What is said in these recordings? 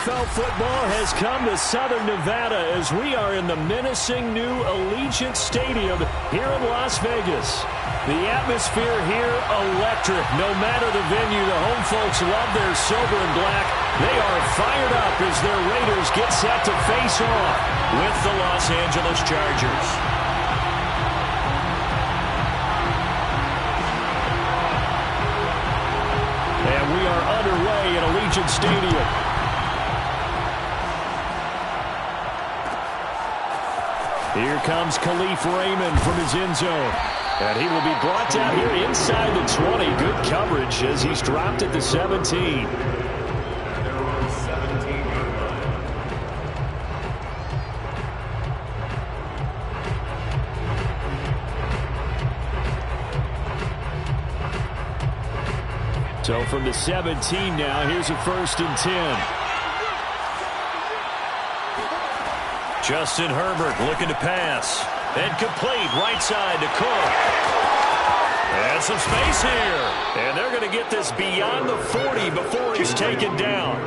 Rmnfl football has come to Southern Nevada as we are in the menacing new Allegiant Stadium here in Las Vegas. The atmosphere here electric. No matter the venue, the home folks love their silver and black. They are fired up as their Raiders get set to face off with the Los Angeles Chargers. And we are underway at Allegiant Stadium. Here comes Khalif Raymond from his end zone. And he will be brought down here inside the 20. Good coverage as he's dropped at the 17. So from the 17 now, here's a 1st and 10. Justin Herbert looking to pass. And complete right side to Cook. And some space here. And they're going to get this beyond the 40 before he's taken down.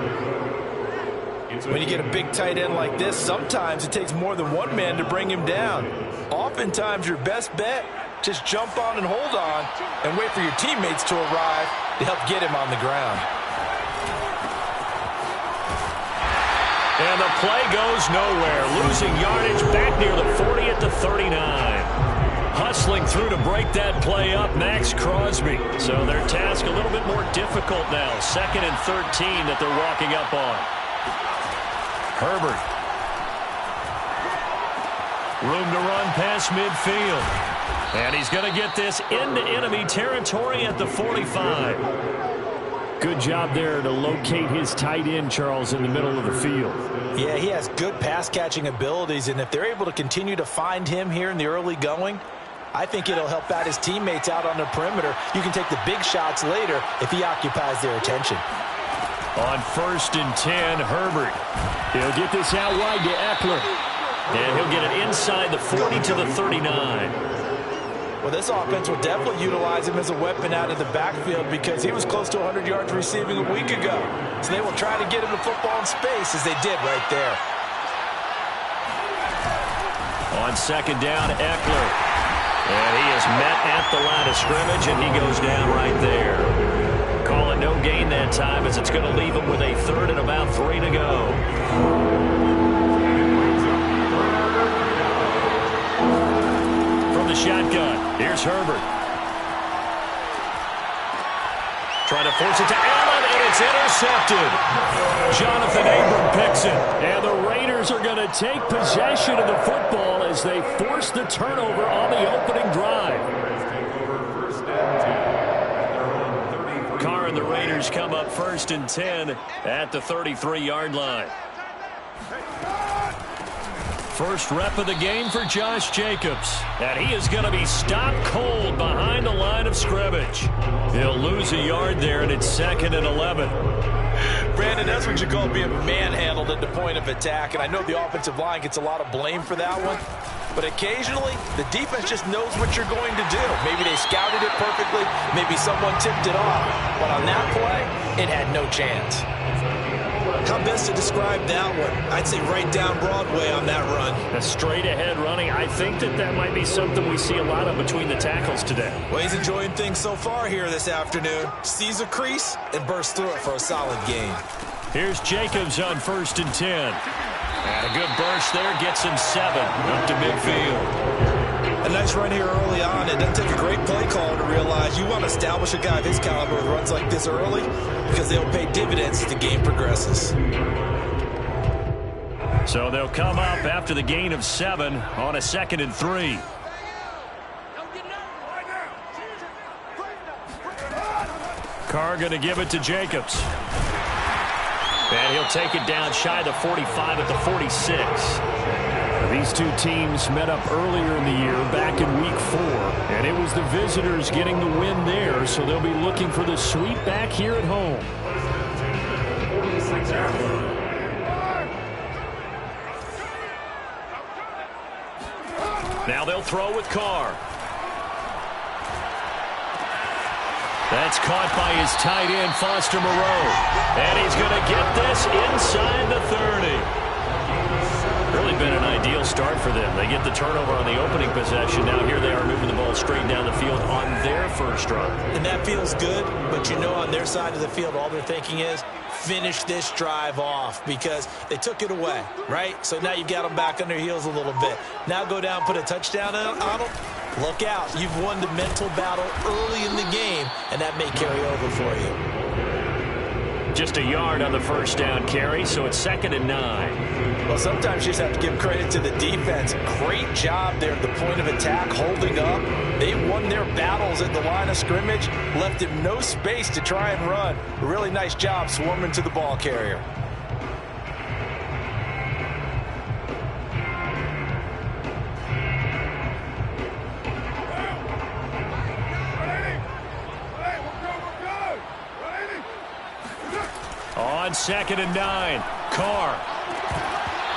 When you get a big tight end like this, sometimes it takes more than one man to bring him down. Oftentimes your best bet, just jump on and hold on and wait for your teammates to arrive to help get him on the ground. And the play goes nowhere. Losing yardage back near the 40 at the 39. Hustling through to break that play up, Max Crosby. So their task a little bit more difficult now. 2nd and 13 that they're walking up on. Herbert. Room to run past midfield. And he's going to get this into enemy territory at the 45. Good job there to locate his tight end, Charles, in the middle of the field. Yeah, he has good pass-catching abilities, and if they're able to continue to find him here in the early going, I think it'll help out his teammates out on the perimeter. You can take the big shots later if he occupies their attention. On 1st and 10, Herbert. He'll get this out wide to Eckler. And he'll get it inside the 40 to the 39. Well, this offense will definitely utilize him as a weapon out of the backfield because he was close to 100 yards receiving a week ago. So they will try to get him the football in space as they did right there. On 2nd down, Eckler. And he is met at the line of scrimmage, and he goes down right there. Call it no gain that time as it's going to leave him with a 3rd and about 3 to go. The shotgun. Here's Herbert. Trying to force it to Allen, and it's intercepted. Jonathan Abram picks it. And the Raiders are going to take possession of the football as they force the turnover on the opening drive. Carr and the Raiders come up 1st and 10 at the 33-yard line. First rep of the game for Josh Jacobs. And he is going to be stopped cold behind the line of scrimmage. He'll lose a yard there, and it's 2nd and 11. Brandon, that's what you call being manhandled at the point of attack. And I know the offensive line gets a lot of blame for that one. But occasionally, the defense just knows what you're going to do. Maybe they scouted it perfectly. Maybe someone tipped it off. But on that play, it had no chance. How best to describe that one? I'd say right down Broadway on that run. A straight-ahead running. I think that might be something we see a lot of between the tackles today. Well, he's enjoying things so far here this afternoon. Sees a crease and bursts through it for a solid gain. Here's Jacobs on 1st and 10. And a good burst there gets him 7 up to midfield. A nice run here early on. It doesn't take a great play caller to realize you want to establish a guy of his caliber with runs like this early because they'll pay dividends as the game progresses. So they'll come up after the gain of 7 on a 2nd and 3. Carr going to give it to Jacobs. And he'll take it down shy of the 45 at the 46. These two teams met up earlier in the year, back in week 4, and it was the visitors getting the win there, so they'll be looking for the sweep back here at home. Now they'll throw with Carr. That's caught by his tight end, Foster Moreau. And he's going to get this inside the 30. Really been an ideal start for them. They get the turnover on the opening possession. Now here they are moving the ball straight down the field on their first drive. And that feels good, but you know on their side of the field, all they're thinking is finish this drive off because they took it away, right? So now you've got them back on their heels a little bit. Now go down, put a touchdown on them. Look out. You've won the mental battle early in the game, and that may carry over for you. Just a yard on the first down carry, so it's 2nd and 9. Well, sometimes you just have to give credit to the defense. Great job there at the point of attack, holding up. They won their battles at the line of scrimmage, left him no space to try and run. A really nice job swarming to the ball carrier. On 2nd and 9, Carr.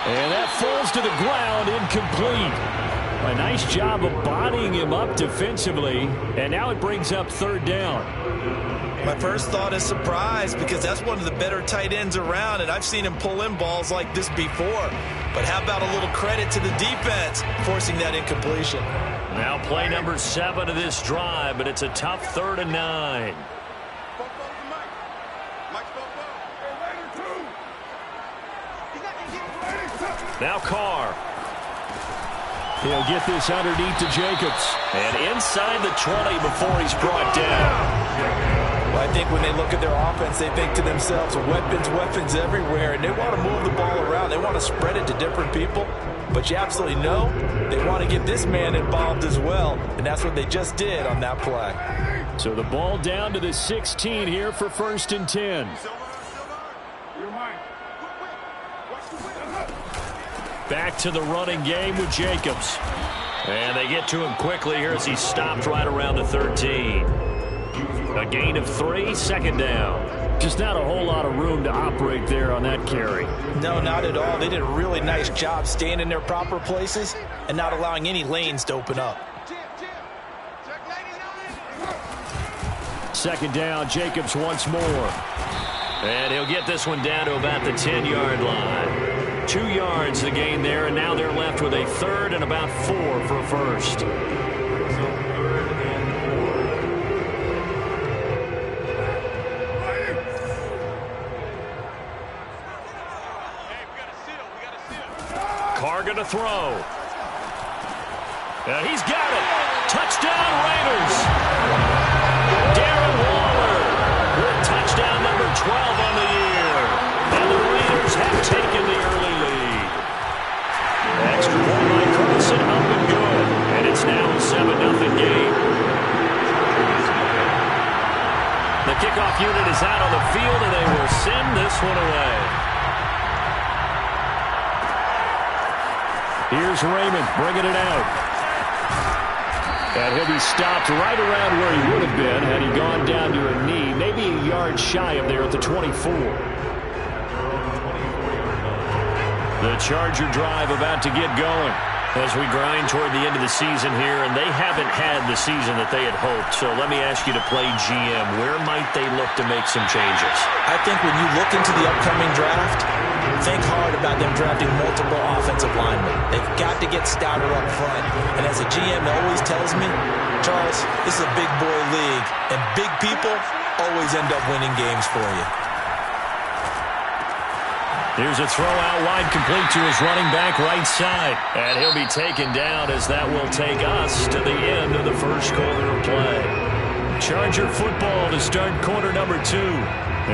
And that falls to the ground, incomplete. A nice job of bodying him up defensively, and now it brings up 3rd down. My first thought is surprise because that's one of the better tight ends around, and I've seen him pull in balls like this before. But how about a little credit to the defense forcing that incompletion? Now play number 7 of this drive, but it's a tough 3rd and 9. Now Carr. He'll get this underneath to Jacobs. And inside the 20 before he's brought down. Well, I think when they look at their offense, they think to themselves, weapons everywhere, and they want to move the ball around. They want to spread it to different people. But you absolutely know they want to get this man involved as well, and that's what they just did on that play. So the ball down to the 16 here for 1st and 10. Back to the running game with Jacobs. And they get to him quickly here as he stopped right around the 13. A gain of 3, 2nd down. Just not a whole lot of room to operate there on that carry. No, not at all. They did a really nice job staying in their proper places and not allowing any lanes to open up. 2nd down, Jacobs once more. And he'll get this one down to about the 10-yard line. 2 yards the gain there, and now they're left with a 3rd and about 4 for a first. Carr gonna throw. He's got it. Touchdown Raiders. Darren Waller with touchdown number 12 on the year. And the Raiders have taken the early lead. Extra point by Carlson, up and good. And it's now a 7-0 game. The kickoff unit is out on the field, and they will send this one away. Here's Raymond bringing it out. And he'll be stopped right around where he would have been had he gone down to a knee, maybe a yard shy of there at the 24. The Charger drive about to get going as we grind toward the end of the season here, and they haven't had the season that they had hoped. So let me ask you to play GM. Where might they look to make some changes? I think when you look into the upcoming draft, think hard about them drafting multiple offensive linemen. They've got to get stouter up front. And as a GM always tells me, Charles, this is a big boy league, and big people always end up winning games for you. Here's a throw out wide, complete to his running back right side. And he'll be taken down as that will take us to the end of the first quarter of play. Charger football to start quarter number 2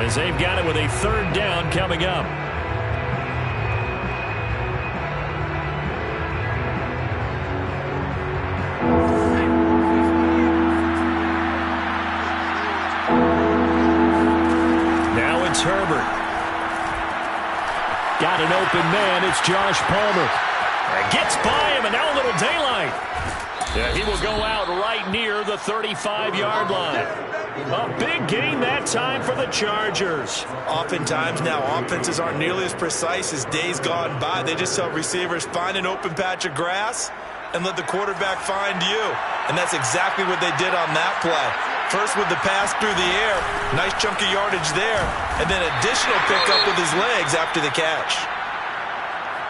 as they've got it with a 3rd down coming up. Now it's Herbert. Got an open man. It's Josh Palmer. Gets by him, and now a little daylight. Yeah, he will go out right near the 35-yard line. A big gain that time for the Chargers. Oftentimes now offenses aren't nearly as precise as days gone by. They just tell receivers, find an open patch of grass and let the quarterback find you. And that's exactly what they did on that play. First with the pass through the air. Nice chunk of yardage there. And then additional pickup with his legs after the catch.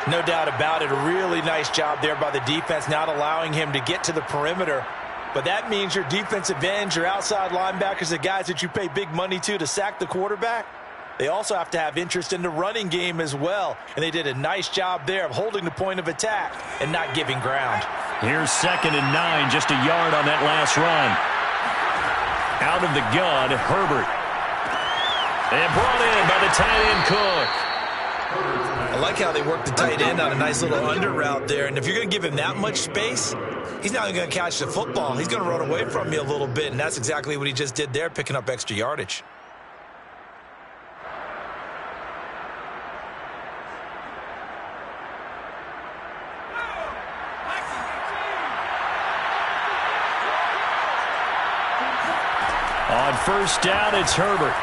No doubt about it. A really nice job there by the defense, not allowing him to get to the perimeter. But that means your defensive ends, your outside linebackers, the guys that you pay big money to sack the quarterback, they also have to have interest in the running game as well. And they did a nice job there of holding the point of attack and not giving ground. Here's 2nd and 9, just a yard on that last run. Out of the gun, Herbert. And brought in by the tight end, Cook. I like how they work the tight end on a nice little under route there. And if you're going to give him that much space, he's not going to catch the football. He's going to run away from you a little bit, and that's exactly what he just did there, picking up extra yardage. On 1st down, it's Herbert.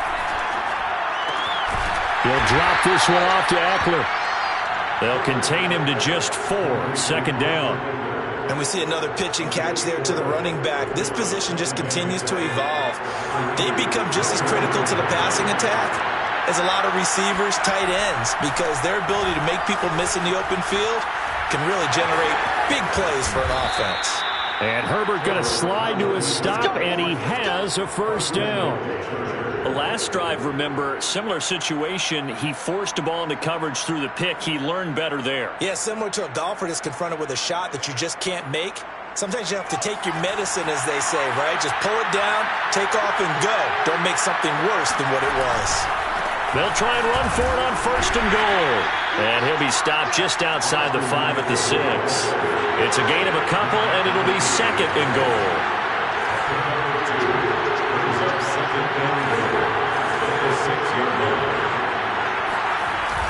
He'll drop this one off to Eckler. They'll contain him to just 4, 2nd down. And we see another pitch and catch there to the running back. This position just continues to evolve. They become just as critical to the passing attack as a lot of receivers, tight ends, because their ability to make people miss in the open field can really generate big plays for an offense. And Herbert going to slide to a stop, and he has a 1st down. The last drive, remember, similar situation. He forced a ball into coverage through the pick. He learned better there. Yeah, similar to a golfer that's confronted with a shot that you just can't make. Sometimes you have to take your medicine, as they say, right? Just pull it down, take off, and go. Don't make something worse than what it was. They'll try and run for it on 1st and goal. And he'll be stopped just outside the 5 at the 6. It's a gain of a couple, and it'll be 2nd and goal.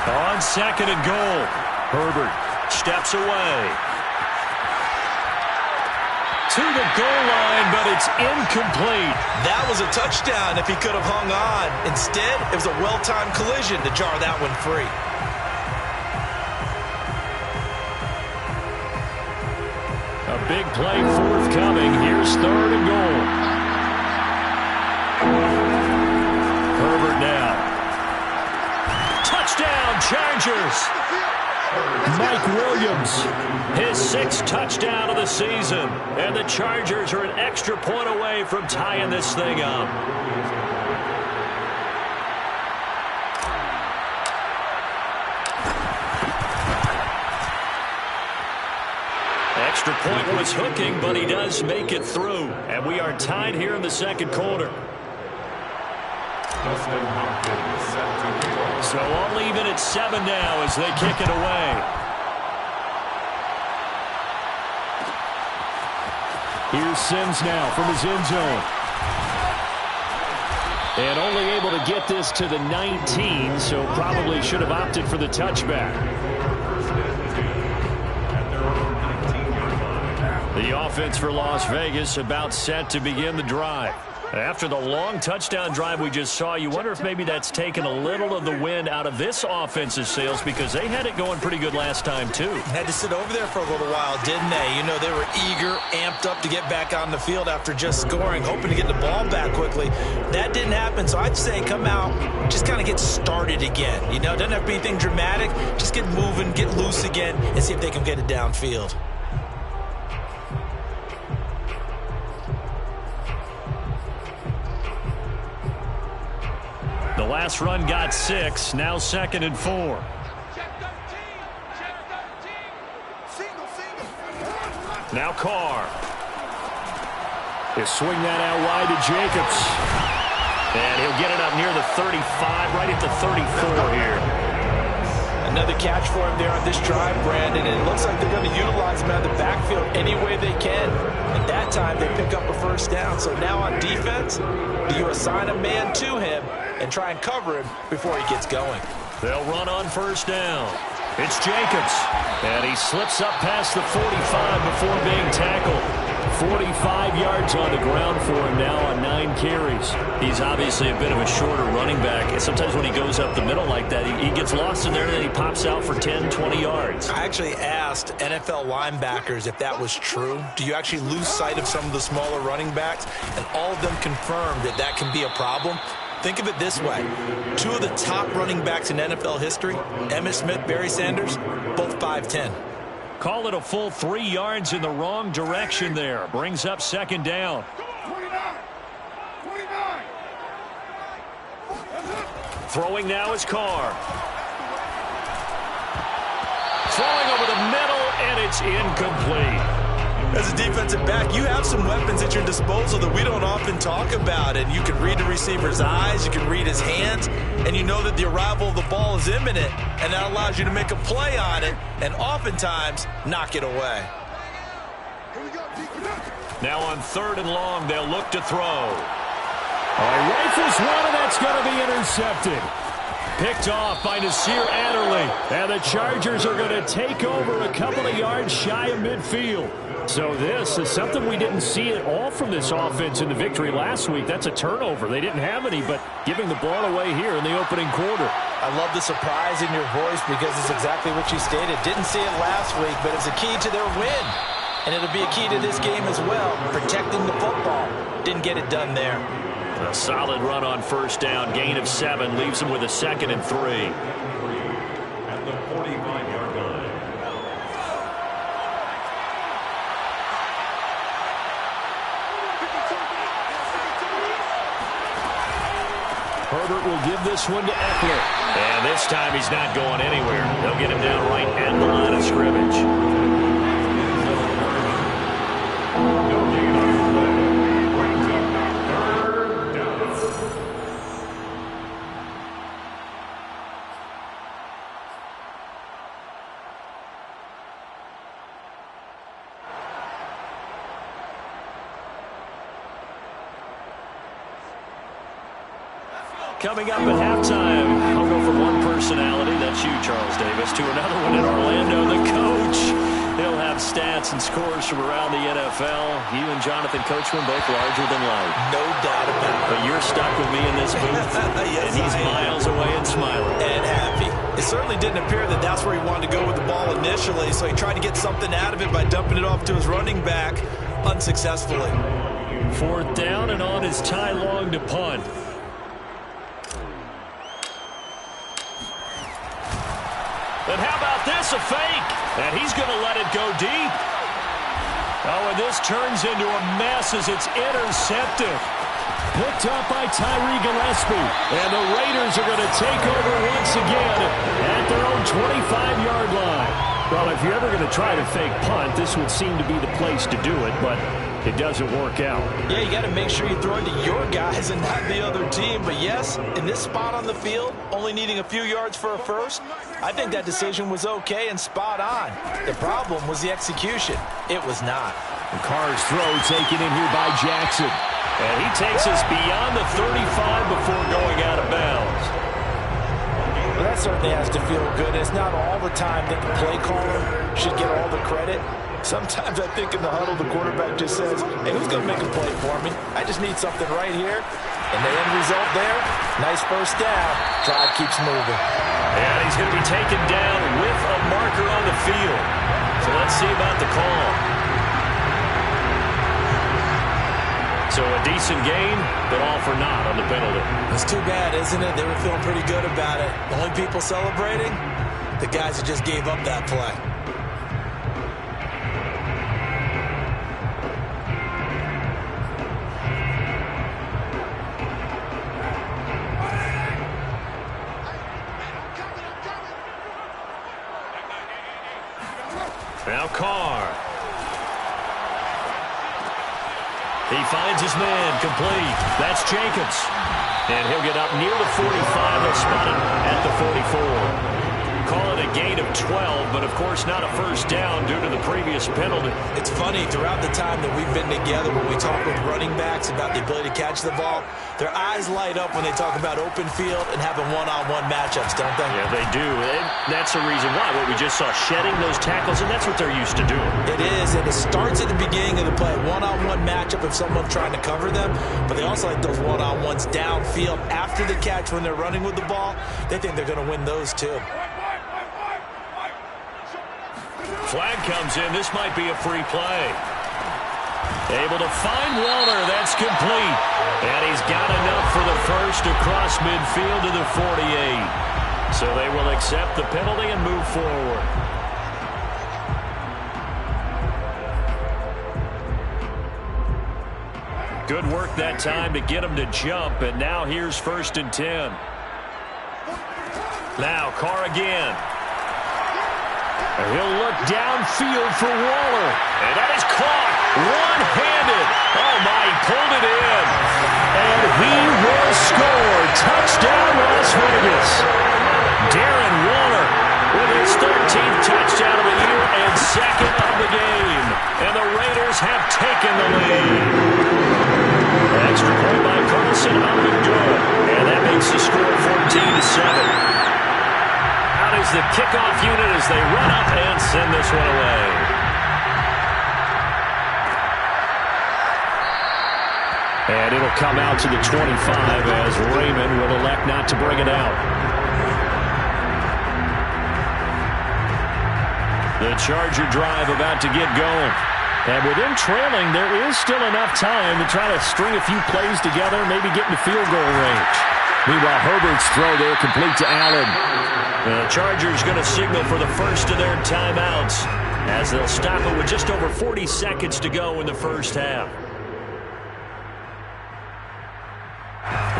On 2nd and goal, Herbert steps away. To the goal line, but it's incomplete. That was a touchdown if he could have hung on. Instead, it was a well-timed collision to jar that one free. A big play forthcoming. Here's 3rd and goal. Herbert now. Touchdown, Chargers. Mike Williams, his 6th touchdown of the season. And the Chargers are an extra point away from tying this thing up. Extra point was hooking, but he does make it through. And we are tied here in the 2nd quarter. So all even at 7 now as they kick it away. Here's Sims now from his end zone. And only able to get this to the 19, so probably should have opted for the touchback. The offense for Las Vegas about set to begin the drive. After the long touchdown drive we just saw, you wonder if maybe that's taken a little of the wind out of this offense's sails, because they had it going pretty good last time, too. Had to sit over there for a little while, didn't they? You know, they were eager, amped up to get back on the field after just scoring, hoping to get the ball back quickly. That didn't happen, so I'd say come out, just kind of get started again. You know, it doesn't have to be anything dramatic. Just get moving, get loose again, and see if they can get it downfield. The last run got 6, now 2nd and 4. Now Carr. He'll swing that out wide to Jacobs. And he'll get it up near the 35, right at the 34 here. Another catch for him there on this drive, Brandon, and it looks like they're going to utilize him out of the backfield any way they can. And that time they pick up a 1st down. So now on defense, do you assign a man to him and try and cover him before he gets going? They'll run on 1st down. It's Jacobs. And he slips up past the 45 before being tackled. 45 yards on the ground for him now on 9 carries. He's obviously a bit of a shorter running back. And sometimes when he goes up the middle like that, he gets lost in there and then he pops out for 10, 20 yards. I actually asked NFL linebackers if that was true. Do you actually lose sight of some of the smaller running backs? And all of them confirmed that that can be a problem. Think of it this way. 2 of the top running backs in NFL history, Emmitt Smith, Barry Sanders, both 5'10". Call it a full 3 yards in the wrong direction there. Brings up second down. 29. Throwing now is Carr. Throwing over the middle, and it's incomplete. As a defensive back, you have some weapons at your disposal that we don't often talk about. And you can read the receiver's eyes, you can read his hands, and you know that the arrival of the ball is imminent, and that allows you to make a play on it and oftentimes knock it away. Now on 3rd and long, they'll look to throw. Rifles one, and that's going to be intercepted. Picked off by Nasir Adderley. And the Chargers are going to take over a couple of yards shy of midfield. So this is something we didn't see at all from this offense in the victory last week. That's a turnover. They didn't have any, but giving the ball away here in the opening quarter. I love the surprise in your voice because it's exactly what you stated. Didn't see it last week, but it's a key to their win. And it'll be a key to this game as well, protecting the football. Didn't get it done there. A solid run on 1st down. Gain of 7 leaves them with a 2nd and 3. At the 45-yard line. Herbert will give this one to Eckler. And this time he's not going anywhere. They'll get him down right at the line of scrimmage. Coming up at halftime, I'll go from one personality, that's you, Charles Davis, to another one in Orlando, the coach. He'll have stats and scores from around the NFL. You and Jonathan Coachman both larger than life. No doubt about it. But you're stuck with me in this booth, yes, and he's miles away and smiling. And happy. It certainly didn't appear that that's where he wanted to go with the ball initially, so he tried to get something out of it by dumping it off to his running back unsuccessfully. 4th down and on his tie long to punt. And how about this, a fake? And he's going to let it go deep. Oh, and this turns into a mess as it's intercepted. Picked up by Tyree Gillespie. And the Raiders are going to take over once again at their own 25-yard line. Well, if you're ever going to try to fake punt, this would seem to be the place to do it, but it doesn't work out. Yeah, you got to make sure you throw it to your guys and not the other team. But yes, in this spot on the field, only needing a few yards for a first, I think that decision was okay and spot on. The problem was the execution. It was not. And Carr's throw taken in here by Jackson. And he takes us beyond the 35 before going out of bounds. Well, that certainly has to feel good. It's not all the time that the play caller should get all the credit. Sometimes I think in the huddle, the quarterback just says, hey, who's going to make a play for me? I just need something right here. And the end result there, nice first down. Drive keeps moving. And he's going to be taken down with a marker on the field. So let's see about the call. So a decent game, but all for naught on the penalty. It's too bad, isn't it? They were feeling pretty good about it. The only people celebrating, the guys that just gave up that play. Now Carr. He finds his man, complete. That's Jacobs. And he'll get up near the 45. They'll spot him at the 44. They'll call it a gain of 12, but of course not a first down due to the previous penalty. It's funny, throughout the time that we've been together, when we talk with running backs about the ability to catch the ball, their eyes light up when they talk about open field and having one-on-one matchups, don't they? Yeah, they do. And that's the reason why. What we just saw, shedding those tackles, and that's what they're used to doing. It is, and it starts at the beginning of the play. One-on-one matchup if someone's trying to cover them, but they also like those one-on-ones downfield after the catch when they're running with the ball. They think they're going to win those too. Flag comes in. This might be a free play. Able to find Waller. That's complete. And he's got enough for the first across midfield to the 48. So they will accept the penalty and move forward. Good work that time to get him to jump. And now here's 1st and 10. Now Carr again. And he'll look downfield for Waller. And that is caught one-handed. Oh, my, he pulled it in. And he will score. Touchdown, Las Vegas. Darren Waller with his 13th touchdown of the year and 2nd of the game. And the Raiders have taken the lead. Extra point by Carlson up and good. And that makes the score 14-7. Is the kickoff unit as they run up and send this one away. And it'll come out to the 25 as Raymond will elect not to bring it out. The Charger drive about to get going. And with them trailing, there is still enough time to try to string a few plays together, maybe get into field goal range. Meanwhile, Herbert's throw there complete to Allen. The Chargers going to signal for the first of their timeouts as they'll stop it with just over 40 seconds to go in the first half.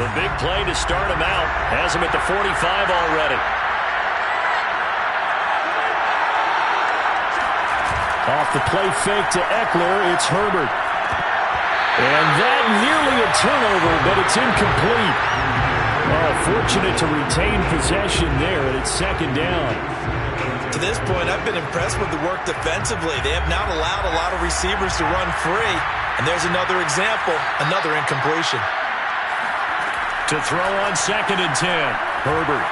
The big play to start him out has him at the 45 already. Off the play fake to Eckler, it's Herbert. And that nearly a turnover, but it's incomplete. Oh, fortunate to retain possession there, and it's 2nd down. To this point, I've been impressed with the work defensively. They have not allowed a lot of receivers to run free. And there's another example, another incompletion. To throw on 2nd and 10, Herbert.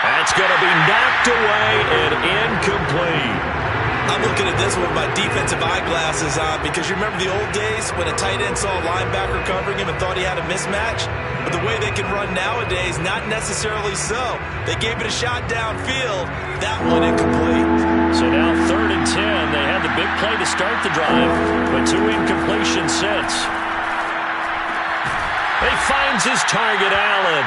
That's going to be knocked away and incomplete. I'm looking at this with my defensive eyeglasses on because you remember the old days when a tight end saw a linebacker covering him and thought he had a mismatch? But the way they can run nowadays, not necessarily so. They gave it a shot downfield. That one incomplete. So now 3rd and 10. They had the big play to start the drive, but 2 incompletions since. He finds his target, Allen.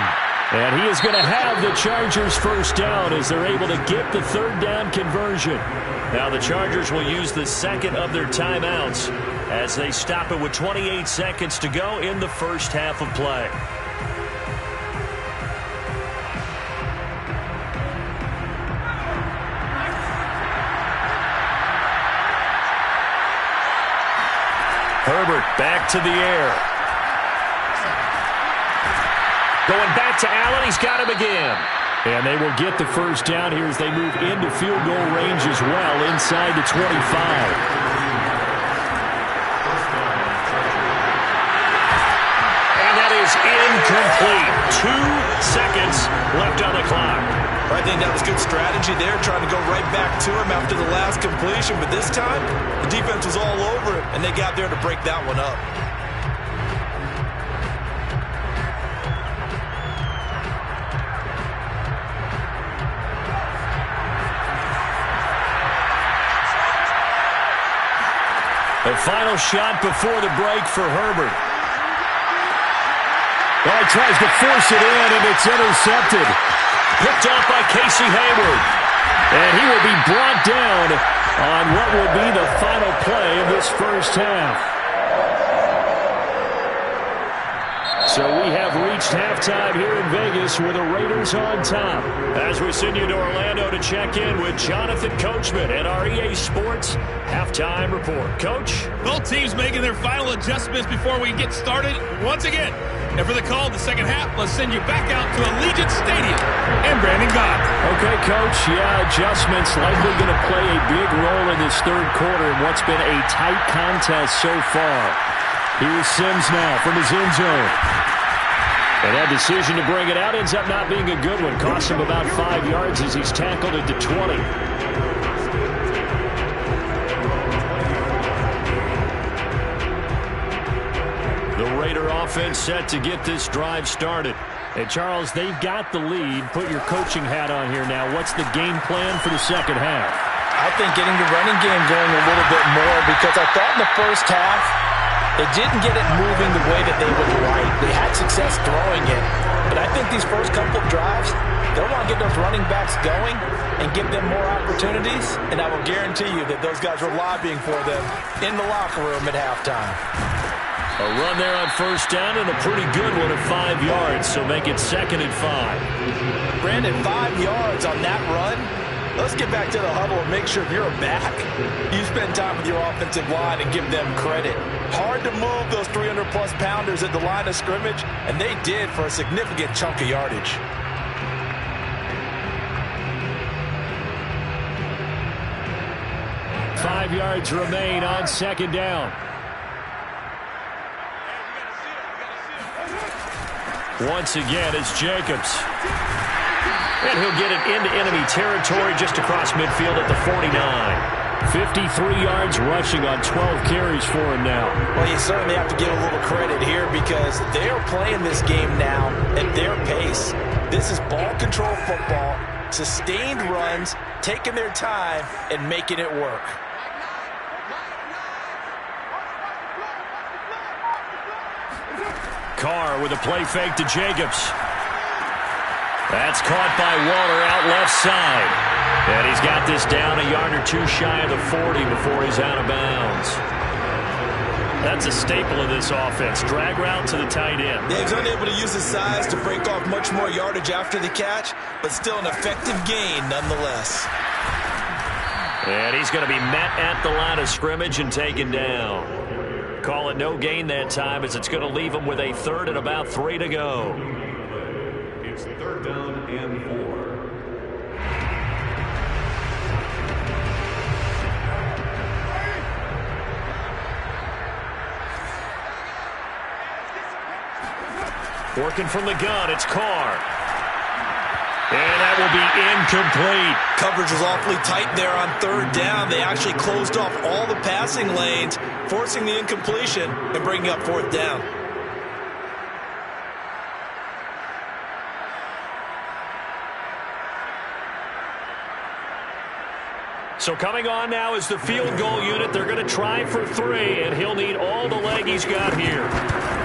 And he is going to have the Chargers first down as they're able to get the 3rd down conversion. Now the Chargers will use the 2nd of their timeouts as they stop it with 28 seconds to go in the first half of play. Herbert back to the air. Going back to Allen, he's got him again. And they will get the first down here as they move into field goal range as well inside the 25. And that is incomplete. 2 seconds left on the clock. I think that was good strategy there, trying to go right back to him after the last completion. But this time, the defense was all over it, and they got there to break that one up. The final shot before the break for Herbert. Well, he tries to force it in, and it's intercepted. Picked off by Casey Hayward. And he will be brought down on what will be the final play of this first half. So we have reached halftime here in Vegas with the Raiders on top. As we send you to Orlando to check in with Jonathan Coachman at our EA Sports Halftime Report. Coach? Both teams making their final adjustments before we get started. Once again, And for the call of the second half, let's send you back out to Allegiant Stadium and Brandon Gott. Okay, Coach, yeah, adjustments likely going to play a big role in this third quarter in what's been a tight contest so far. Here's Sims now from his end zone. And that decision to bring it out ends up not being a good one. Costs him about 5 yards as he's tackled at the 20. The Raider offense set to get this drive started. And, Charles, they've got the lead. Put your coaching hat on here now. What's the game plan for the second half? I think getting the running game going a little bit more, because I thought in the first half they didn't get it moving the way that they would like. They had success throwing it. But I think these first couple of drives, they'll want to get those running backs going and give them more opportunities. And I will guarantee you that those guys were lobbying for them in the locker room at halftime. A run there on first down, and a pretty good one at 5 yards, so make it 2nd and 5. Brandon, 5 yards on that run. Let's get back to the huddle and make sure if you're a back, you spend time with your offensive line and give them credit. Hard to move those 300-plus pounders at the line of scrimmage, and they did for a significant chunk of yardage. Five yards remain on second down. Once again, it's Jacobs. And he'll get it into enemy territory just across midfield at the 49. 53 yards rushing on 12 carries for him now. Well, you certainly have to give a little credit here because they are playing this game now at their pace. This is ball control football, sustained runs, taking their time and making it work. Carr with a play fake to Jacobs. That's caught by Waller out left side. And he's got this down a yard or two shy of the 40 before he's out of bounds. That's a staple of this offense. Drag route to the tight end. Yeah, he's unable to use his size to break off much more yardage after the catch, but still an effective gain nonetheless. And he's going to be met at the line of scrimmage and taken down. Call it no gain that time as it's going to leave him with a 3rd and about 3 to go. It's 3rd down and 4. Working from the gun, it's Carr. And that will be incomplete. Coverage was awfully tight there on 3rd down. They actually closed off all the passing lanes, forcing the incompletion and bringing up 4th down. So coming on now is the field goal unit. They're going to try for 3, and he'll need all the leg he's got here.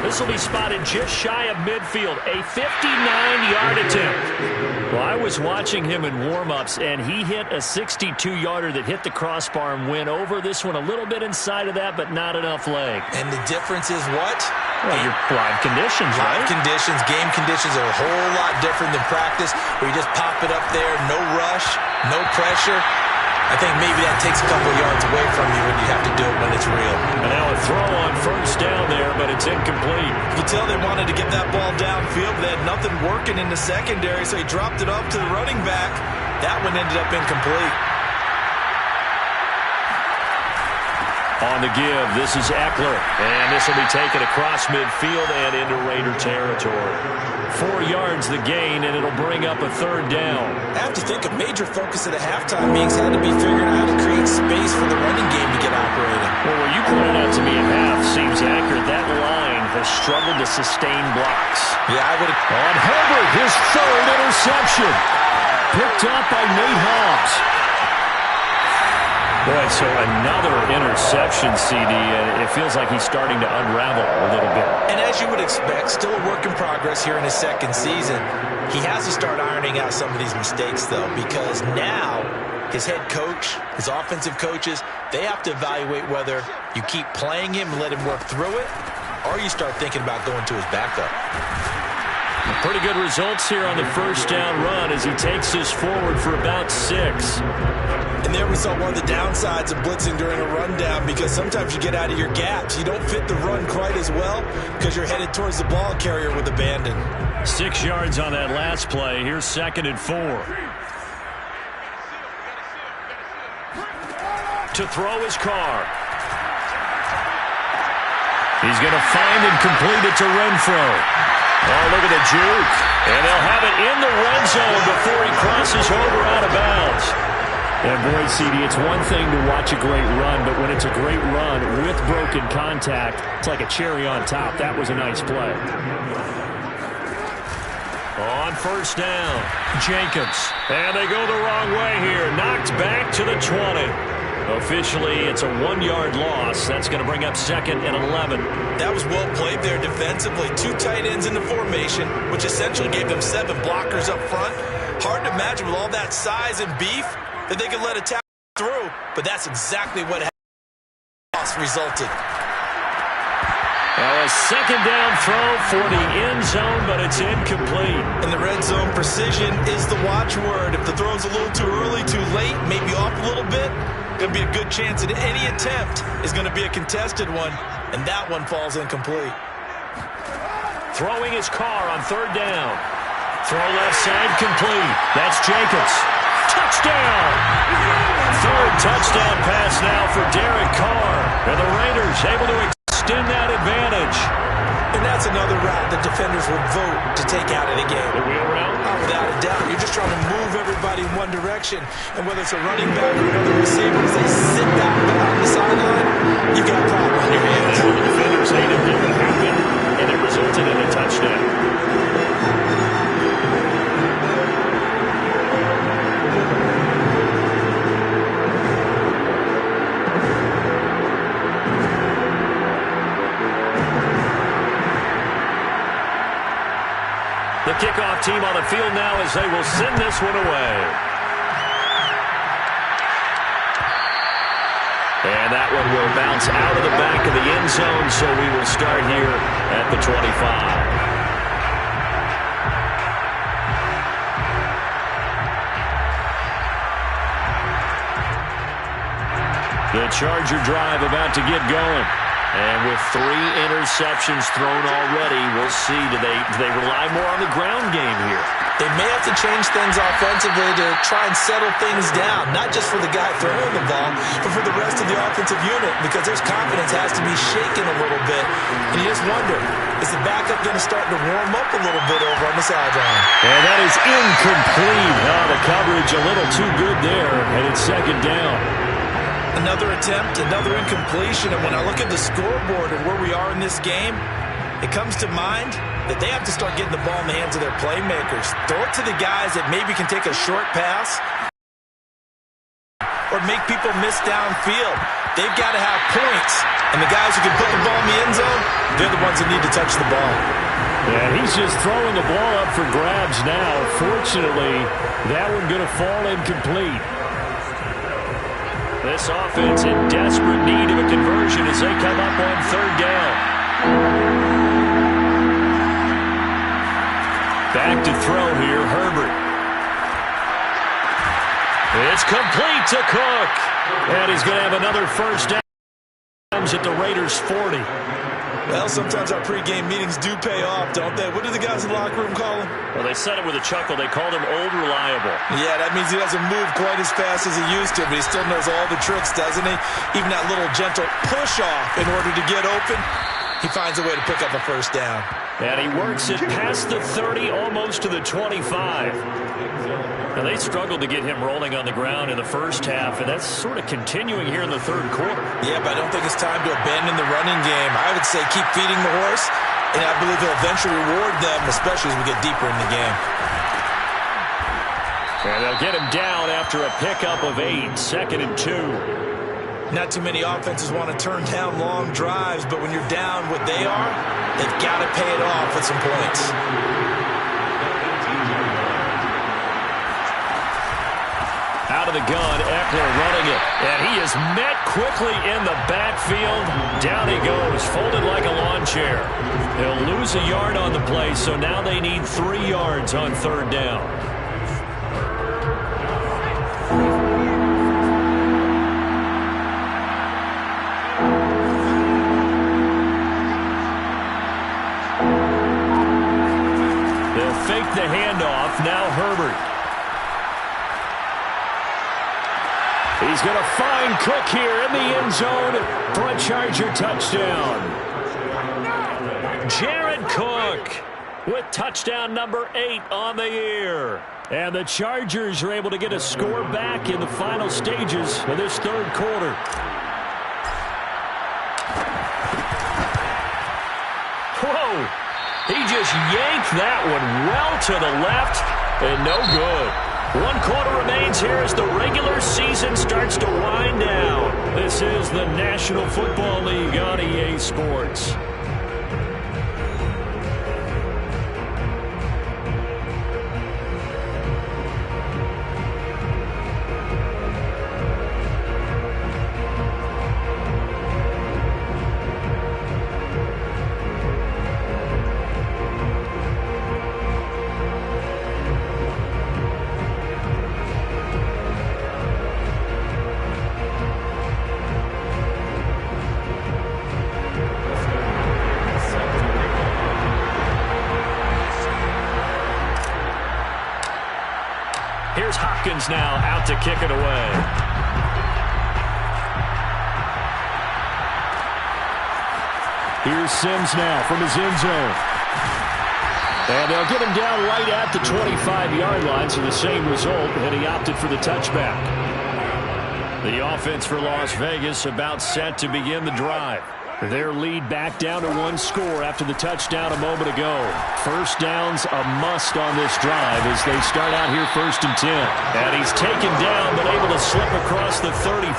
This will be spotted just shy of midfield, a 59-yard attempt. Well, I was watching him in warm-ups, and he hit a 62-yarder that hit the crossbar and went over. This one a little bit inside of that, but not enough leg. And the difference is what? Well, your live conditions, right? Live conditions, game conditions are a whole lot different than practice, where you just pop it up there, no rush, no pressure. I think maybe that takes a couple of yards away from you when you have to do it when it's real. And now a throw on first down there, but it's incomplete. You can tell they wanted to get that ball downfield, but they had nothing working in the secondary, so he dropped it off to the running back. That one ended up incomplete. On the give, this is Eckler, and this will be taken across midfield and into Raider territory. 4 yards the gain, and it'll bring up a 3rd down. I have to think a major focus of the halftime meetings had to be figuring out how to create space for the running game to get operating. Well, what you pointed out to me at half seems accurate. That line has struggled to sustain blocks. Yeah, I would have. On Herbert, his 3rd interception. Picked up by Nate Hobbs. Boy, so another interception, CD, and it feels like he's starting to unravel a little bit. And as you would expect, still a work in progress here in his 2nd season. He has to start ironing out some of these mistakes, though, because now his head coach, his offensive coaches, they have to evaluate whether you keep playing him and let him work through it, or you start thinking about going to his backup. Pretty good results here on the first down run as he takes this forward for about 6. And there we saw one of the downsides of blitzing during a rundown, because sometimes you get out of your gaps. You don't fit the run quite as well because you're headed towards the ball carrier with abandon. 6 yards on that last play. Here's 2nd and 4. To throw his car. He's going to find and complete it to Rmnfl. Oh, look at the juke. And they'll have it in the red zone before he crosses over out of bounds. And boy, CD, it's one thing to watch a great run, but when it's a great run with broken contact, it's like a cherry on top. That was a nice play. On 1st down, Jacobs. And they go the wrong way here. Knocked back to the 20. Officially, it's a 1-yard loss. That's going to bring up 2nd and 11. That was well played there defensively. 2 tight ends in the formation, which essentially gave them 7 blockers up front. Hard to imagine with all that size and beef that they could let a tackle through, but that's exactly what loss resulted. Now a 2nd down throw for the end zone, but it's incomplete. In the red zone, precision is the watchword. If the throw's a little too early, too late, maybe off a little bit, going to be a good chance that any attempt is going to be a contested one, and that one falls incomplete. Throwing his car on 3rd down. Throw left side complete. That's Jacobs. Touchdown! 3rd touchdown pass now for Derek Carr. And the Raiders able to extend that advantage. And that's another route that defenders would vote to take out of the game. The wheel route? Oh, without a doubt. You're just trying to move everybody in one direction. And whether it's a running back or another receiver, as they sit back behind the sideline, you've got a problem on your hands. And the defenders hated it to happen, and it resulted in a touchdown. The kickoff team on the field now as they will send this one away. And that one will bounce out of the back of the end zone, so we will start here at the 25. The Charger drive about to get going. And with 3 interceptions thrown already, we'll see. Do they rely more on the ground game here? They may have to change things offensively to try and settle things down, not just for the guy throwing the ball, but for the rest of the offensive unit, because their confidence has to be shaken a little bit. And you just wonder, is the backup going to start to warm up a little bit over on the sideline? And that is incomplete. Oh, the coverage a little too good there, and it's 2nd down. Another attempt, another incompletion, and when I look at the scoreboard and where we are in this game, it comes to mind that they have to start getting the ball in the hands of their playmakers. Throw it to the guys that maybe can take a short pass or make people miss downfield. They've got to have points, and the guys who can put the ball in the end zone, they're the ones that need to touch the ball. Yeah, he's just throwing the ball up for grabs now. Fortunately, that one going to fall incomplete. This offense in desperate need of a conversion as they come up on 3rd down. Back to throw here, Herbert. It's complete to Cook. And he's going to have another 1st down at the Raiders' 40. Well, sometimes our pregame meetings do pay off, don't they? What do the guys in the locker room call him? Well, they said it with a chuckle. They called him Old Reliable. Yeah, that means he doesn't move quite as fast as he used to, but he still knows all the tricks, doesn't he? Even that little gentle push-off in order to get open, he finds a way to pick up a 1st down. And he works it past the 30, almost to the 25. Now, they struggled to get him rolling on the ground in the first half, and that's sort of continuing here in the 3rd quarter. Yeah, but I don't think it's time to abandon the running game. I would say keep feeding the horse, and I believe he'll eventually reward them, especially as we get deeper in the game. And they'll get him down after a pickup of 8, 2nd and 2. Not too many offenses want to turn down long drives, but when you're down what they are, they've got to pay it off with some points. Out of the gun, Eckler running it. And he is met quickly in the backfield. Down he goes, folded like a lawn chair. He'll lose a yard on the play, so now they need 3 yards on 3rd down. They'll fake the handoff. Now Herbert. He's going to find Cook here in the end zone for a Charger touchdown. Jared Cook with touchdown number 8 on the year. And the Chargers are able to get a score back in the final stages of this third quarter. Whoa! He just yanked that one well to the left and no good. 1 quarter remains here as the regular season starts to wind down. This is the National Football League on EA Sports. Here's Hopkins now out to kick it away. Here's Sims now from his end zone. And they'll get him down right at the 25-yard line, so the same result, and he opted for the touchback. The offense for Las Vegas about set to begin the drive. Their lead back down to 1 score after the touchdown a moment ago. First down's a must on this drive as they start out here 1st and 10. And he's taken down but able to slip across the 35.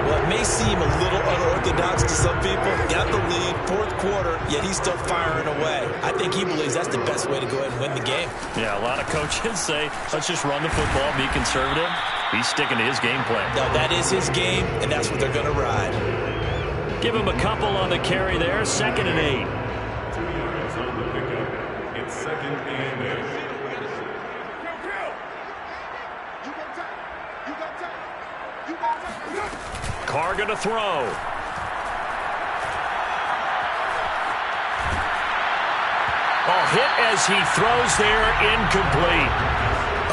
Well, it may seem a little unorthodox to some people. Got the lead, 4th quarter, yet he's still firing away. I think he believes that's the best way to go ahead and win the game. Yeah, a lot of coaches say, let's just run the football, be conservative. He's sticking to his game plan. No, that is his game, and that's what they're going to ride. Give him a couple on the carry there. 2nd and 8. 2 yards on the pickup. It's 2nd and 8. Carr going to throw. Ball hit as he throws there, incomplete.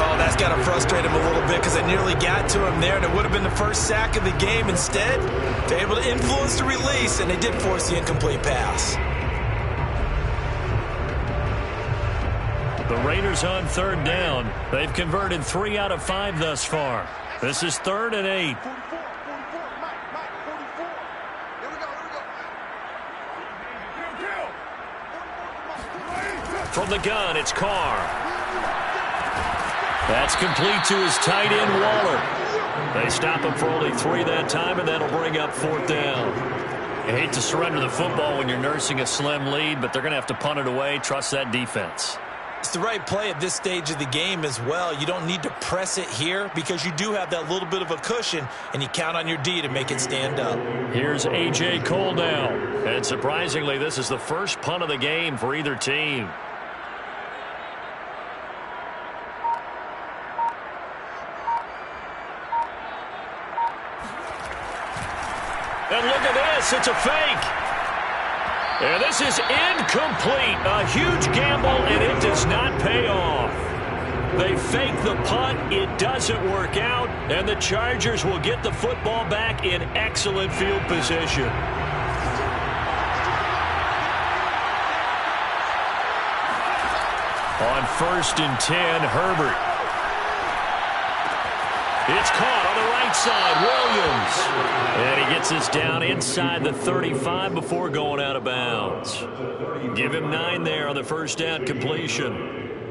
Oh, that's got to frustrate him a little bit because I nearly got to him there, and it would have been the first sack of the game. Instead, they're able to influence the release, and they did force the incomplete pass. The Raiders on 3rd down. They've converted 3 out of 5 thus far. This is 3rd and 8. From the gun, it's Carr. That's complete to his tight end, Waller. They stop him for only 3 that time, and that'll bring up 4th down. You hate to surrender the football when you're nursing a slim lead, but they're going to have to punt it away. Trust that defense. It's the right play at this stage of the game as well. You don't need to press it here because you do have that little bit of a cushion, and you count on your D to make it stand up. Here's A.J. Cole now. And surprisingly, this is the first punt of the game for either team. And look at this. It's a fake. And this is incomplete. A huge gamble, and it does not pay off. They fake the punt. It doesn't work out. And the Chargers will get the football back in excellent field position. On 1st and 10, Herbert. It's caught on the right side, Williams. And he gets this down inside the 35 before going out of bounds. Give him 9 there on the first down completion.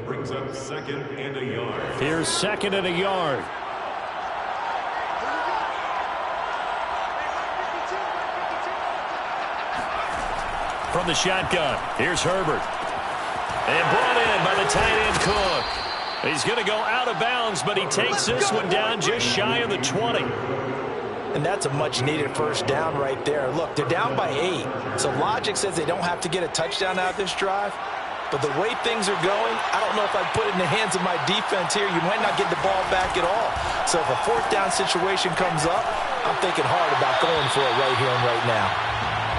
Brings up 2nd and a yard. Here's 2nd and a yard. From the shotgun, here's Herbert. And brought in by the tight end Cook. He's going to go out of bounds, but he takes this one down just shy of the 20. And that's a much-needed first down right there. Look, they're down by 8. So logic says they don't have to get a touchdown out of this drive. But the way things are going, I don't know if I'd put it in the hands of my defense here. You might not get the ball back at all. So if a 4th down situation comes up, I'm thinking hard about going for it right here and right now.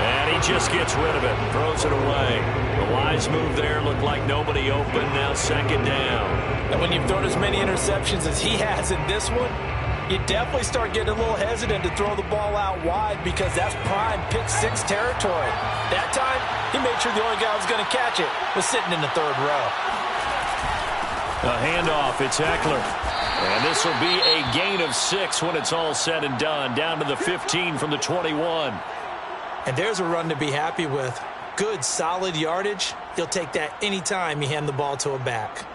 And he just gets rid of it, throws it away. The wise Nice move there. Looked like nobody open. Now second down. And when you've thrown as many interceptions as he has in this one, you definitely start getting a little hesitant to throw the ball out wide because that's prime pick six territory. That time, he made sure the only guy who was going to catch it was sitting in the third row. A handoff. It's Eckler. And this will be a gain of 6 when it's all said and done. Down to the 15 from the 21. And there's a run to be happy with. Good, solid yardage. He'll take that anytime you hand the ball to a back.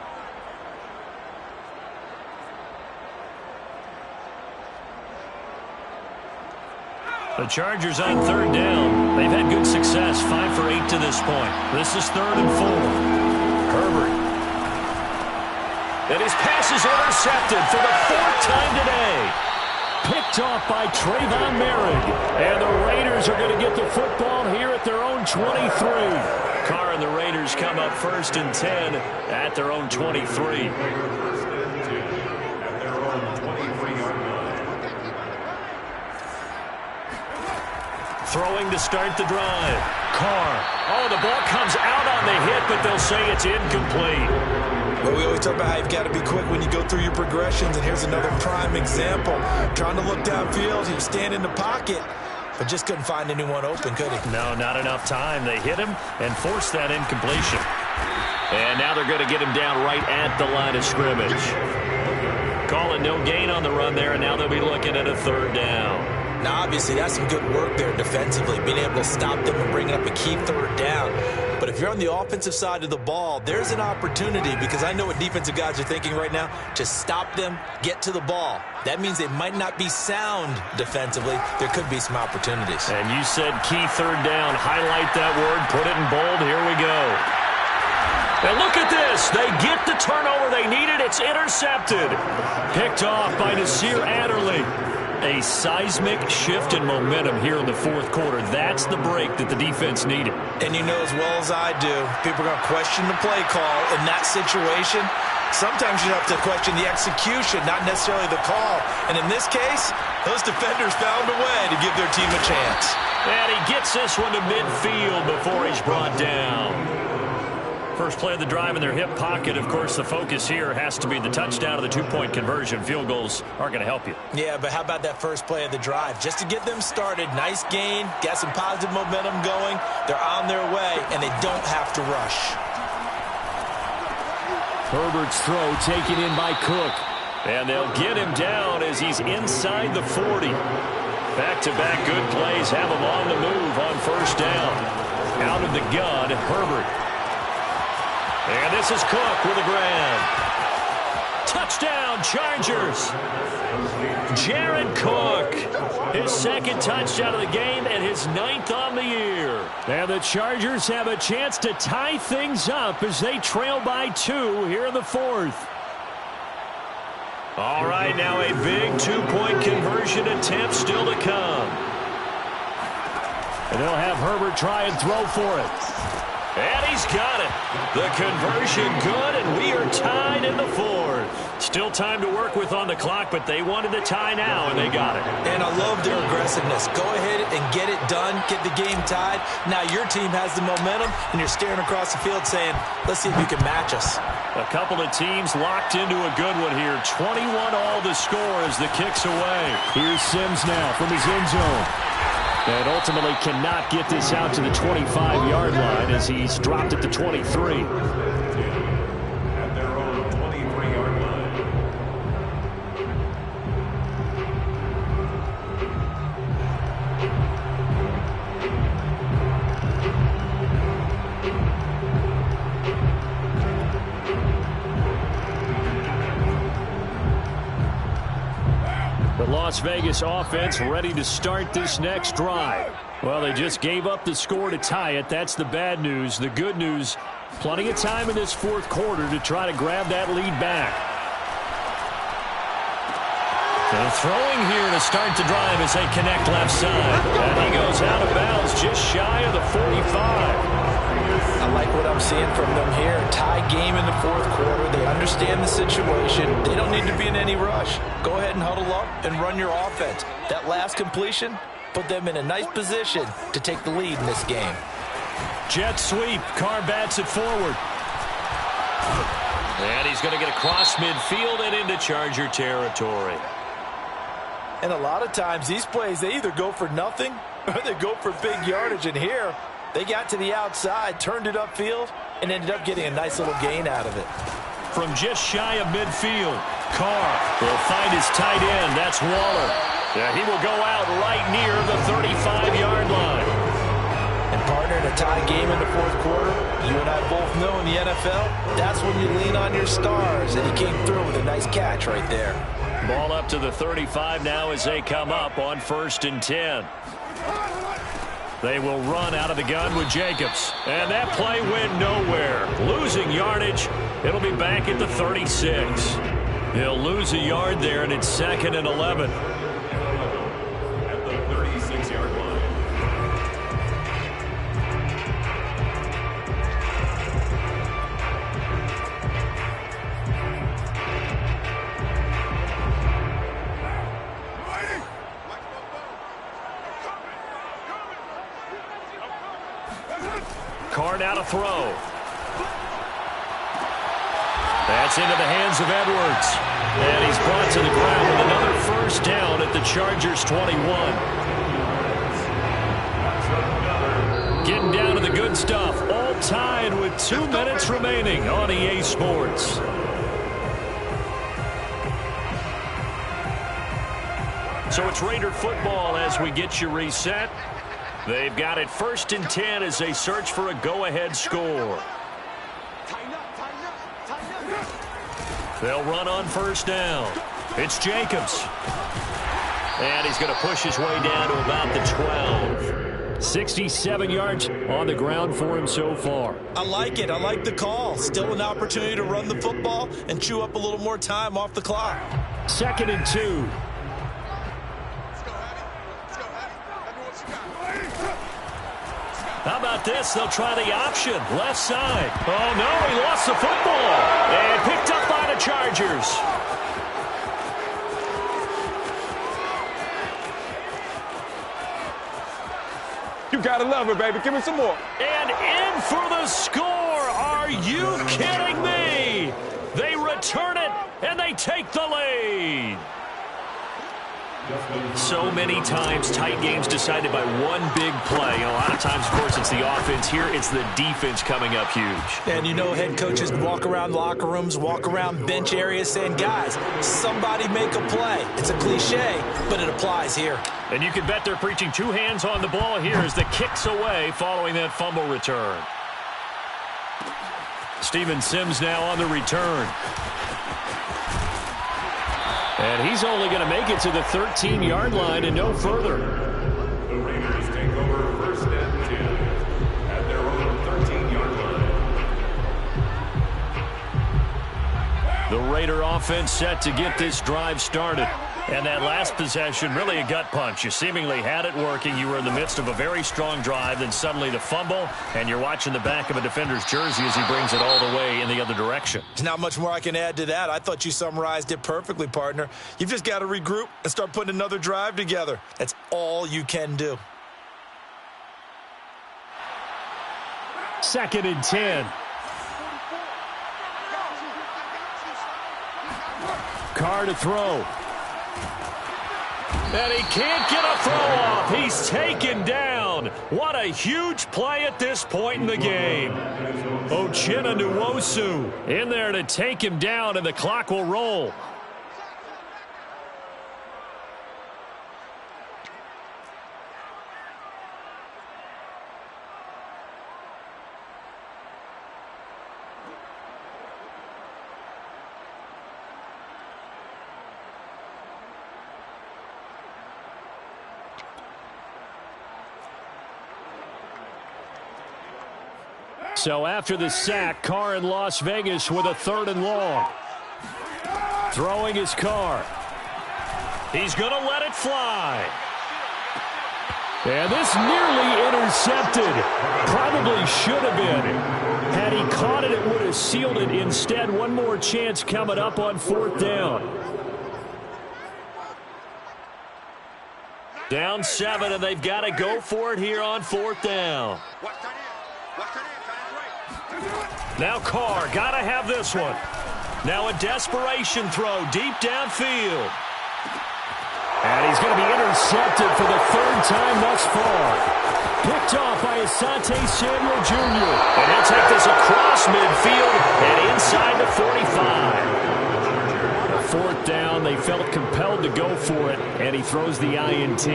The Chargers on third down. They've had good success, 5 for 8 to this point. This is 3rd and 4. Herbert. And his pass is intercepted for the 4th time today. Picked off by Trayvon Merrick. And the Raiders are going to get the football here at their own 23. Carr and the Raiders come up 1st and 10 at their own 23. Throwing to start the drive. Carr. Oh, the ball comes out on the hit, but they'll say it's incomplete. Well, we always talk about how you've got to be quick when you go through your progressions, and here's another prime example. Trying to look downfield, he was standing in the pocket, but just couldn't find anyone open, could he? No, not enough time. They hit him and forced that incompletion. And now they're going to get him down right at the line of scrimmage. Calling no gain on the run there, and now they'll be looking at a 3rd down. Now, obviously, that's some good work there defensively, being able to stop them and bringing up a key 3rd down. But if you're on the offensive side of the ball, there's an opportunity, because I know what defensive guys are thinking right now. Just stop them, get to the ball. That means they might not be sound defensively. There could be some opportunities. And you said key 3rd down. Highlight that word. Put it in bold. Here we go. And look at this. They get the turnover they needed. It's intercepted. Picked off by Nasir Adderley. A seismic shift in momentum here in the 4th quarter. That's the break that the defense needed. And you know as well as I do, people are going to question the play call in that situation. Sometimes you have to question the execution, not necessarily the call. And in this case, those defenders found a way to give their team a chance. And he gets this one to midfield before he's brought down. First play of the drive in their hip pocket. Of course, the focus here has to be the touchdown of the 2-point conversion. Field goals aren't going to help you. Yeah, but how about that first play of the drive? Just to get them started, nice gain, got some positive momentum going. They're on their way, and they don't have to rush. Herbert's throw taken in by Cook. And they'll get him down as he's inside the 40. Back-to-back good plays have him on the move on 1st down. Out of the gun, Herbert. And this is Cook with a grab. Touchdown, Chargers. Jared Cook. His 2nd touchdown of the game and his 9th on the year. And the Chargers have a chance to tie things up as they trail by 2 here in the 4th. All right, now a big 2-point conversion attempt still to come. And they'll have Herbert try and throw for it. And he's got it. The conversion good, and we are tied in the 4th. Still time to work with on the clock, but they wanted the tie now, and they got it. And I love their aggressiveness. Go ahead and get it done, get the game tied. Now your team has the momentum, and you're staring across the field saying, let's see if you can match us. A couple of teams locked into a good one here. 21 all the score as the kick's away. Here's Sims now from his end zone. And ultimately cannot get this out to the 25-yard line as he's dropped at the 23. At their own 23-yard line. The Las Vegas offense ready to start this next drive. Well, they just gave up the score to tie it. That's the bad news. The good news, plenty of time in this 4th quarter to try to grab that lead back. And throwing here to start the drive as they connect left side. And he goes out of bounds just shy of the 45. I like what I'm seeing from them here. Tie game in the 4th quarter. They understand the situation. They don't need to be in any rush. Go ahead and huddle up and run your offense. That last completion put them in a nice position to take the lead in this game. Jet sweep. Carr bats it forward. And he's going to get across midfield and into Charger territory. And a lot of times these plays, they either go for nothing or they go for big yardage. And here, they got to the outside, turned it upfield, and ended up getting a nice little gain out of it. From just shy of midfield, Carr will find his tight end. That's Waller. Yeah, he will go out right near the 35-yard line. And partner, in a tie game in the fourth quarter, you and I both know in the NFL, that's when you lean on your stars. And he came through with a nice catch right there. Ball up to the 35 now as they come up on 1st and 10. They will run out of the gun with Jacobs. And that play went nowhere. Losing yardage. It'll be back at the 36. He'll lose a yard there, and it's 2nd and 11. At the 36-yard line. Carr now to throw. That's into the hands of Edwards. And he's brought to the ground with another first down at the Chargers' 21. Getting down to the good stuff. All tied with 2 minutes remaining on EA Sports. So it's Raider football as we get you reset. They've got it 1st and 10 as they search for a go-ahead score. They'll run on 1st down. It's Jacobs. And he's going to push his way down to about the 12. 67 yards on the ground for him so far. I like it. I like the call. Still an opportunity to run the football and chew up a little more time off the clock. 2nd and 2. How about this? They'll try the option. Left side. Oh, no, he lost the football. And picked up by the Chargers. You gotta love it, baby. Give me some more. And in for the score. Are you kidding me? They return it, and they take the lead. So many times, tight games decided by one big play. A lot of times, of course, it's the offense. Here, it's the defense coming up huge. And you know head coaches walk around locker rooms, walk around bench areas saying, guys, somebody make a play. It's a cliche, but it applies here. And you can bet they're preaching 2 hands on the ball here as the kick's away following that fumble return. Steven Sims now on the return. And he's only going to make it to the 13-yard line and no further. The Raiders take over 1st and 10 at their own 13-yard line. The Raider offense set to get this drive started. And that last possession, really a gut punch. You seemingly had it working. You were in the midst of a very strong drive. Then suddenly the fumble, and you're watching the back of a defender's jersey as he brings it all the way in the other direction. There's not much more I can add to that. I thought you summarized it perfectly, partner. You've just got to regroup and start putting another drive together. That's all you can do. 2nd and 10. Carr to throw. And he can't get a throw off. He's taken down. What a huge play at this point in the game. Uchenna Nwosu in there to take him down, and the clock will roll. So after the sack, Carr in Las Vegas with a 3rd and long. Throwing his Carr. He's going to let it fly. And this nearly intercepted. Probably should have been. Had he caught it, it would have sealed it. Instead, one more chance coming up on 4th down. Down 7, and they've got to go for it here on 4th down. Now Carr, gotta have this one. Now a desperation throw deep downfield. And he's going to be intercepted for the third time thus far. Picked off by Asante Samuel Jr. And he'll take this across midfield and inside the 45. A fourth down, they felt compelled to go for it, and he throws the INT.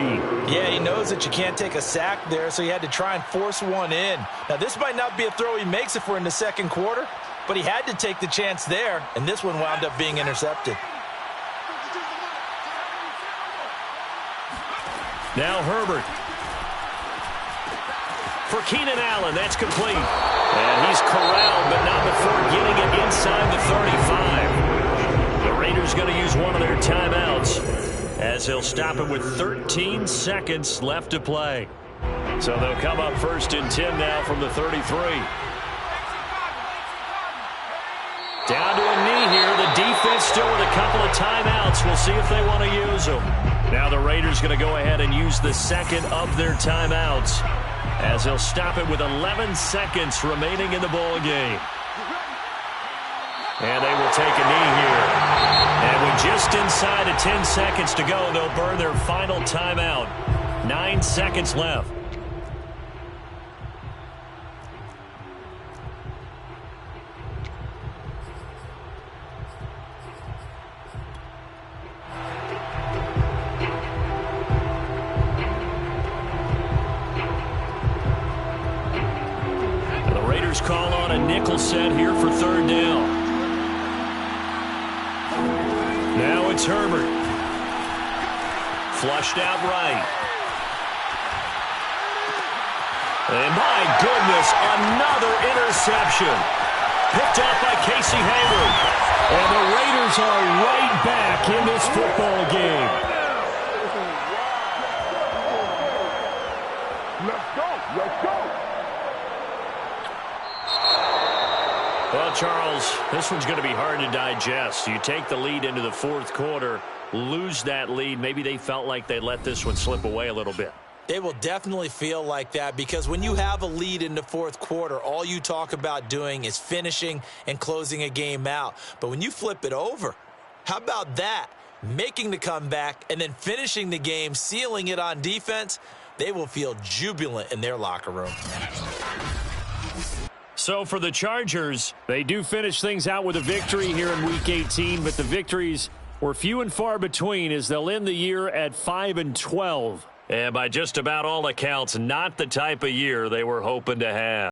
Yeah, he knows that you can't take a sack there, so he had to try and force one in. Now, this might not be a throw he makes if we're in the second quarter, but he had to take the chance there, and this one wound up being intercepted. Now Herbert. For Keenan Allen, that's complete. And he's corralled, but not before getting it inside the 35. The Raiders going to use one of their timeouts as they'll stop it with 13 seconds left to play. So they'll come up 1st and 10 now from the 33. Down to a knee here. The defense still with a couple of timeouts. We'll see if they want to use them. Now the Raiders going to go ahead and use the second of their timeouts as they'll stop it with 11 seconds remaining in the ball game. And they will take a knee here. And with just inside of 10 seconds to go, they'll burn their final timeout. 9 seconds left. Call on a nickel set here for 3rd down. Now it's Herbert. Flushed out right. And my goodness, another interception. Picked up by Casey Hayward. And the Raiders are right back in this football game. Let's go. Let's go. Well, Charles, this one's going to be hard to digest. You take the lead into the 4th quarter, lose that lead. Maybe they felt like they let this one slip away a little bit. They will definitely feel like that because when you have a lead in the 4th quarter, all you talk about doing is finishing and closing a game out. But when you flip it over, how about that? Making the comeback and then finishing the game, sealing it on defense, they will feel jubilant in their locker room. So for the Chargers, they do finish things out with a victory here in Week 18, but the victories were few and far between as they'll end the year at 5-12. And by just about all accounts, not the type of year they were hoping to have.